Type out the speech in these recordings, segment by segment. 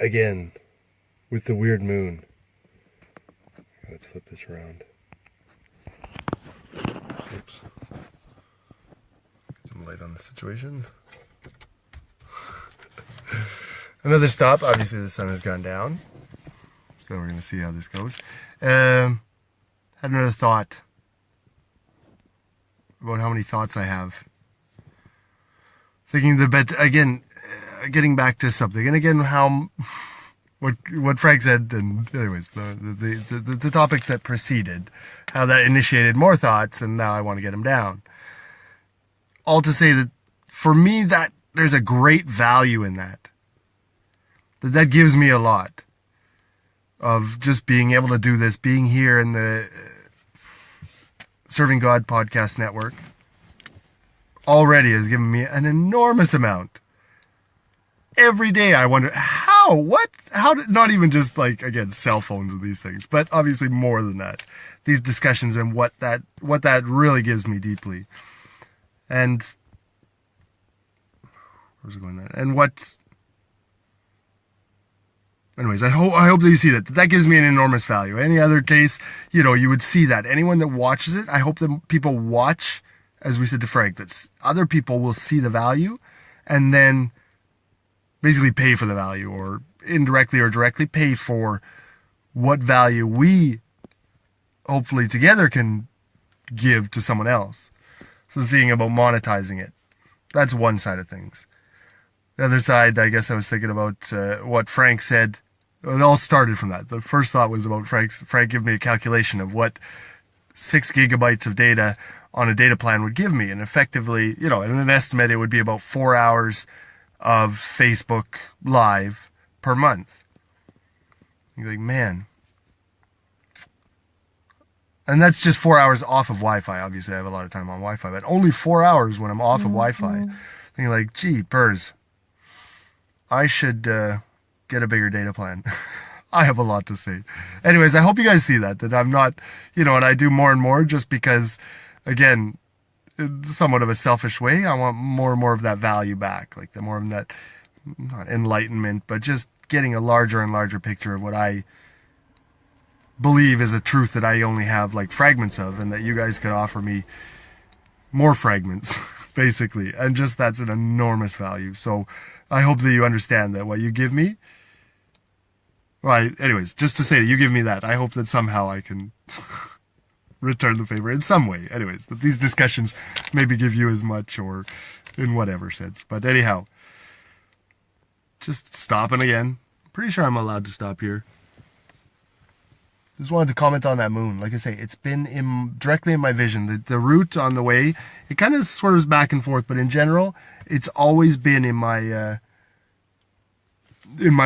again, with the weird moon. Let's flip this around. Oops. Get some light on the situation. Another stop. Obviously, the sun has gone down. So we're going to see how this goes. Had another thought about how many thoughts I have. Thinking again, getting back to something. And again, what Frank said, and anyways, the topics that preceded, how that initiated more thoughts, and now I want to get them down. All to say that for me, that there's a great value in that. That gives me a lot of just being able to do this, being here in the Serving God Podcast Network. Already has given me an enormous amount. Every day I wonder how not even just like, again, cell phones and these things, but obviously more than that. These discussions and what that really gives me deeply. And where's it going then? And anyways, I hope that you see that gives me an enormous value. Any other case, you would see that. Anyone that watches it, I hope that people watch, as we said to Frank, that other people will see the value and then basically pay for the value, or indirectly or directly pay for what value we hopefully together can give to someone else. So seeing about monetizing it, that's one side of things. The other side, I guess I was thinking about what Frank said. It all started from that. The first thought was about Frank gave me a calculation of what 6 gigabytes of data on a data plan would give me. And effectively, in an estimate, it would be about 4 hours of Facebook Live per month. You're like, man. And that's just 4 hours off of Wi-Fi. Obviously, I have a lot of time on Wi-Fi, but only 4 hours when I'm off of Wi-Fi. Thinking like, gee, Pers, I should get a bigger data plan. I have a lot to say. Anyways, I hope you guys see that I'm not, and I do more and more just because, again, in somewhat of a selfish way, I want more and more of that value back. Like the more of that, not enlightenment, but just getting a larger and larger picture of what I believe is a truth that I only have like fragments of, and that you guys can offer me more fragments, basically. And just that's an enormous value. So I hope that you understand that what you give me, anyways, just to say that you give me that, I hope that somehow I can return the favor in some way. Anyways, that these discussions maybe give you as much, or in whatever sense. But anyhow, just stopping again. Pretty sure I'm allowed to stop here. Just wanted to comment on that moon. Like I say, it's been directly in my vision. The route on the way, it kind of swerves back and forth, but in general, it's always been in my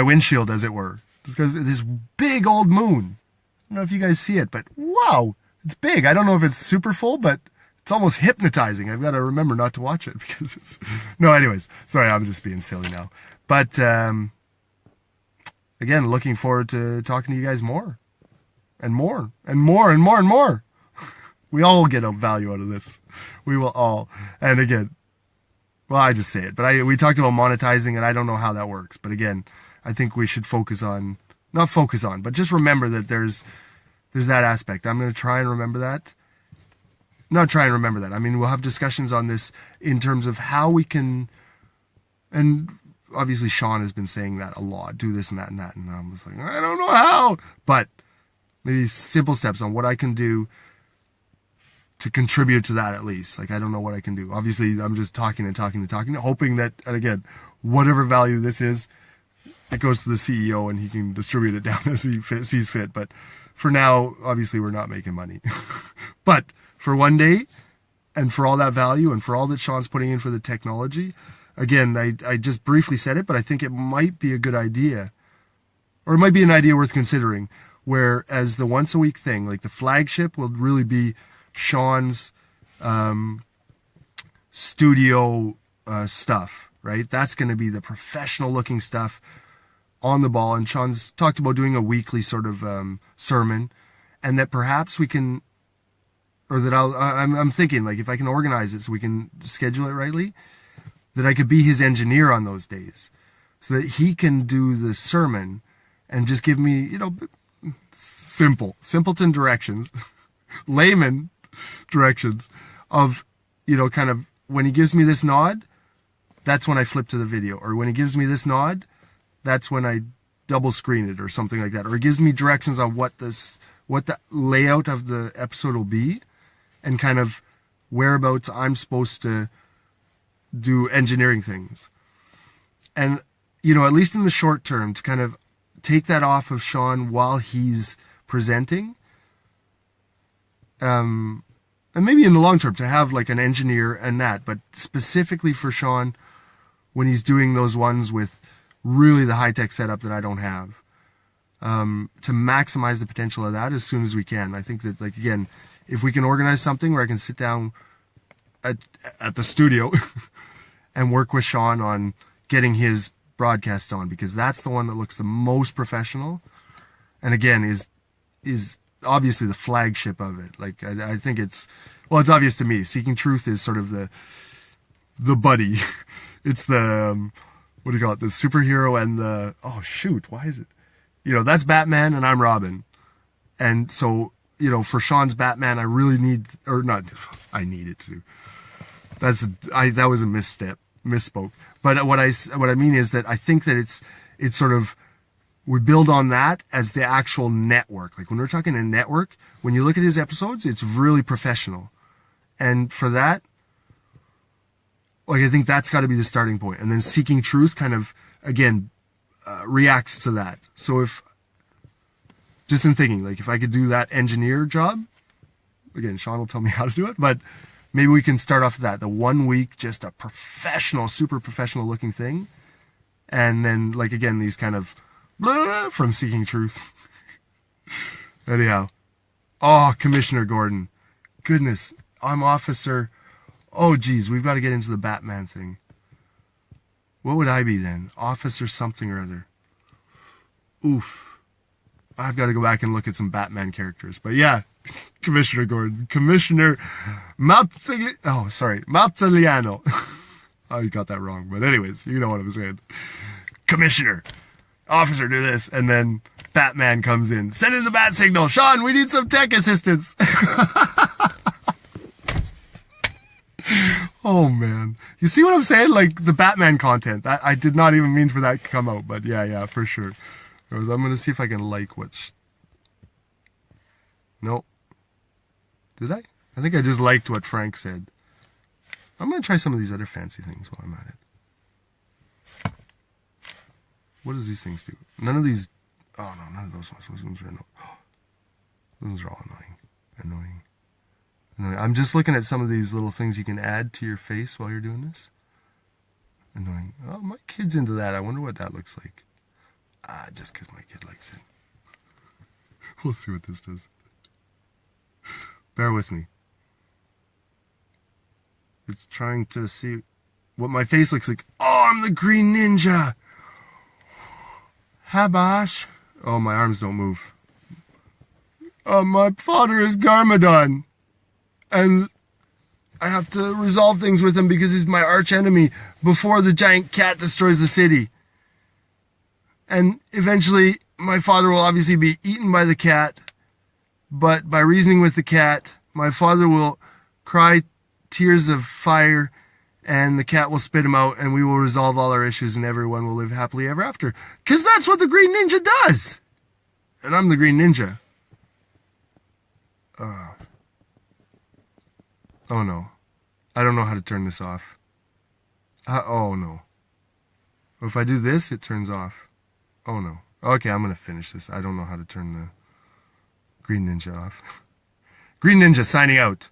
windshield, as it were. Just because this big old moon. I don't know if you guys see it, but wow, it's big. I don't know if it's super full, but it's almost hypnotizing. I've got to remember not to watch it because it's... No, anyways. Sorry, I'm just being silly now. But, again, looking forward to talking to you guys more. And more. And more and more and more. We all get a value out of this. We will all. And again, well, I just say it. But we talked about monetizing, and I don't know how that works. But again, I think we should not focus on, but just remember that there's that aspect. I'm going to try and remember that. Not try and remember that. I mean, we'll have discussions on this in terms of how we can, and obviously Sean has been saying that a lot, do this and that and that. And I'm just like, I don't know how, but maybe simple steps on what I can do to contribute to that at least. Like, I don't know what I can do. Obviously, I'm just talking, hoping that, and again, whatever value this is, it goes to the CEO and he can distribute it down as he sees fit. But for now, obviously, we're not making money. But for one day, and for all that value, and for all that Sean's putting in for the technology, again, I just briefly said it, but I think it might be a good idea, or it might be an idea worth considering, where as the once a week thing, like the flagship will really be Sean's studio stuff, right? That's going to be the professional looking stuff on the ball. And Sean's talked about doing a weekly sort of sermon, and that perhaps we can, or that I'm thinking, like, if I can organize it so we can schedule it rightly, that I could be his engineer on those days. so that he can do the sermon and just give me, simpleton directions, layman directions of, kind of when he gives me this nod, that's when I flip to the video. Or when he gives me this nod, that's when I double screen it or something like that. Or he gives me directions on what the layout of the episode will be and kind of whereabouts I'm supposed to do engineering things. And, at least in the short term, to kind of take that off of Sean while he's presenting. And maybe in the long term to have like an engineer and that, but specifically for Sean when he's doing those ones with really the high-tech setup that I don't have, to maximize the potential of that as soon as we can. I think that, like, again, if we can organize something where I can sit down at the studio and work with Sean on getting his broadcast on, because that's the one that looks the most professional, and again is obviously the flagship of it. Like I think it's obvious to me. Seeking Truth is sort of the buddy. It's the what do you call it? The superhero and the why is it? That's Batman and I'm Robin, and so for Sean's Batman, I really need, or not, I need it to. That was a misspoke. But what I mean is that I think that it's sort of, we build on that as the actual network. Like when we're talking a network, when you look at his episodes, it's really professional. And for that, like, I think that's got to be the starting point. And then Seeking Truth kind of, again, reacts to that. So if, just in thinking, like if I could do that engineer job, again, Sean will tell me how to do it, but maybe we can start off with that. The 1 week, just a professional, super professional looking thing. And then, like, again, these kind of blah from Seeking Truth. Anyhow. Oh, Commissioner Gordon. Goodness. I'm Officer. Oh, geez. We've got to get into the Batman thing. What would I be then? Officer something or other. Oof. I've got to go back and look at some Batman characters. But yeah. Commissioner Gordon. Commissioner Mazzoliano. Oh, you got that wrong. But anyways, you know what I'm saying. Commissioner. Officer, do this. And then Batman comes in. Send in the bat signal. Sean, we need some tech assistance. Oh, man. You see what I'm saying? Like, the Batman content. I did not even mean for that to come out. But yeah, for sure. I'm going to see if I can like what's... Nope. Did I? I think I just liked what Frank said. I'm going to try some of these other fancy things while I'm at it. What does these things do? None of these... Oh, no, none of those ones. Those ones are annoying. Those ones are all annoying. I'm just looking at some of these little things you can add to your face while you're doing this. Annoying. Oh, my kid's into that. I wonder what that looks like. Just because my kid likes it. We'll see what this does. Bear with me. It's trying to see what my face looks like. Oh, I'm the Green Ninja. Habash. Oh, my arms don't move. My father is Garmadon. And I have to resolve things with him because he's my arch enemy before the giant cat destroys the city. And eventually, my father will obviously be eaten by the cat. But by reasoning with the cat, my father will cry tears of fire, and the cat will spit him out, and we will resolve all our issues, and everyone will live happily ever after. Because that's what the Green Ninja does! And I'm the Green Ninja. Oh no. I don't know how to turn this off. Oh no. If I do this, it turns off. Oh no. Okay, I'm going to finish this. I don't know how to turn the Green Ninja off. Green Ninja signing out.